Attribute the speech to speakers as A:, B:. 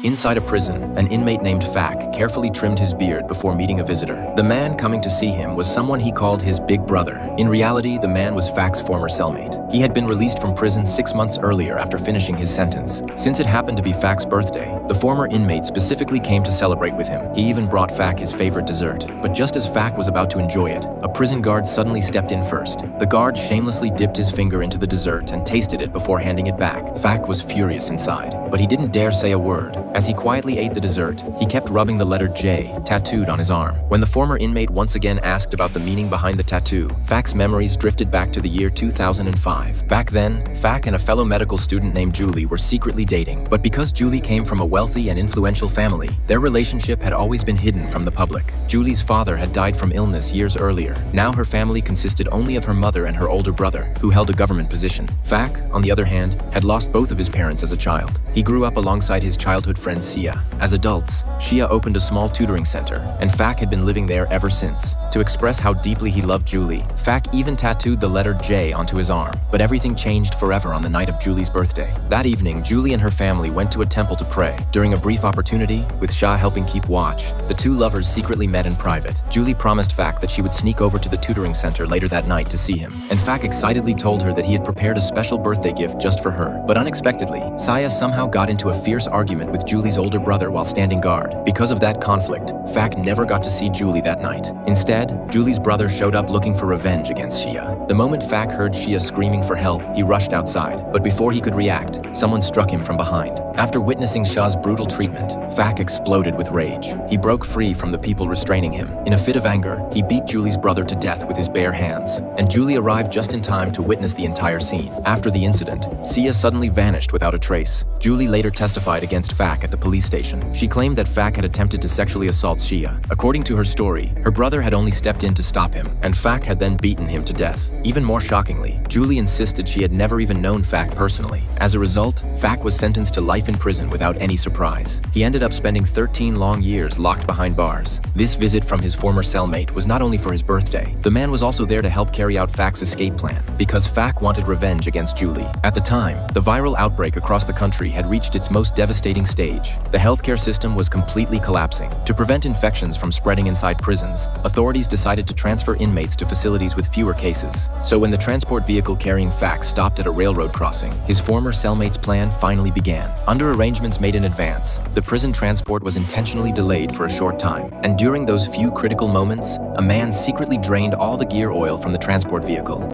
A: Inside a prison, an inmate named Fak carefully trimmed his beard before meeting a visitor. The man coming to see him was someone he called his big brother. In reality, the man was Fak's former cellmate. He had been released from prison 6 months earlier after finishing his sentence. Since it happened to be Fak's birthday, the former inmate specifically came to celebrate with him. He even brought Fak his favorite dessert. But just as Fak was about to enjoy it, a prison guard suddenly stepped in first. The guard shamelessly dipped his finger into the dessert and tasted it before handing it back. Fak was furious inside, but he didn't dare say a word. As he quietly ate the dessert, he kept rubbing the letter J tattooed on his arm. When the former inmate once again asked about the meaning behind the tattoo, Fak's memories drifted back to the year 2005. Back then, Fak and a fellow medical student named Julie were secretly dating. But because Julie came from a wealthy and influential family, their relationship had always been hidden from the public. Julie's father had died from illness years earlier. Now her family consisted only of her mother and her older brother, who held a government position. Fak, on the other hand, had lost both of his parents as a child. He grew up alongside his childhood friend Sia. As adults, Sia opened a small tutoring center, and Fak had been living there ever since. To express how deeply he loved Julie, Fak even tattooed the letter J onto his arm. But everything changed forever on the night of Julie's birthday. That evening, Julie and her family went to a temple to pray. During a brief opportunity, with Shah helping keep watch, the two lovers secretly met in private. Julie promised Fak that she would sneak over to the tutoring center later that night to see him, and Fak excitedly told her that he had prepared a special birthday gift just for her. But unexpectedly, Sia somehow got into a fierce argument with Julie's older brother while standing guard. Because of that conflict, Fak never got to see Julie that night. Instead, Julie's brother showed up looking for revenge against Shia. The moment Fak heard Shia screaming for help, he rushed outside. But before he could react, someone struck him from behind. After witnessing Shah's brutal treatment, Fak exploded with rage. He broke free from the people restraining him. In a fit of anger, he beat Julie's brother to death with his bare hands. And Julie arrived just in time to witness the entire scene. After the incident, Sia suddenly vanished without a trace. Julie later testified against Fak at the police station. She claimed that Fak had attempted to sexually assault Shia. According to her story, her brother had only stepped in to stop him, and Fak had then beaten him to death. Even more shockingly, Julie insisted she had never even known Fak personally. As a result, Fak was sentenced to life in prison without any surprise. He ended up spending 13 long years locked behind bars. This visit from his former cellmate was not only for his birthday. The man was also there to help carry out Fak's escape plan, because Fak wanted revenge against Julie. At the time, the viral outbreak across the country had reached its most devastating stage. The healthcare system was completely collapsing. To prevent infections from spreading inside prisons, authorities decided to transfer inmates to facilities with fewer cases. So when the transport vehicle carrying Fak stopped at a railroad crossing, his former cellmate's plan finally began. Under arrangements made in advance, the prison transport was intentionally delayed for a short time. And during those few critical moments, a man secretly drained all the gear oil from the transport vehicle.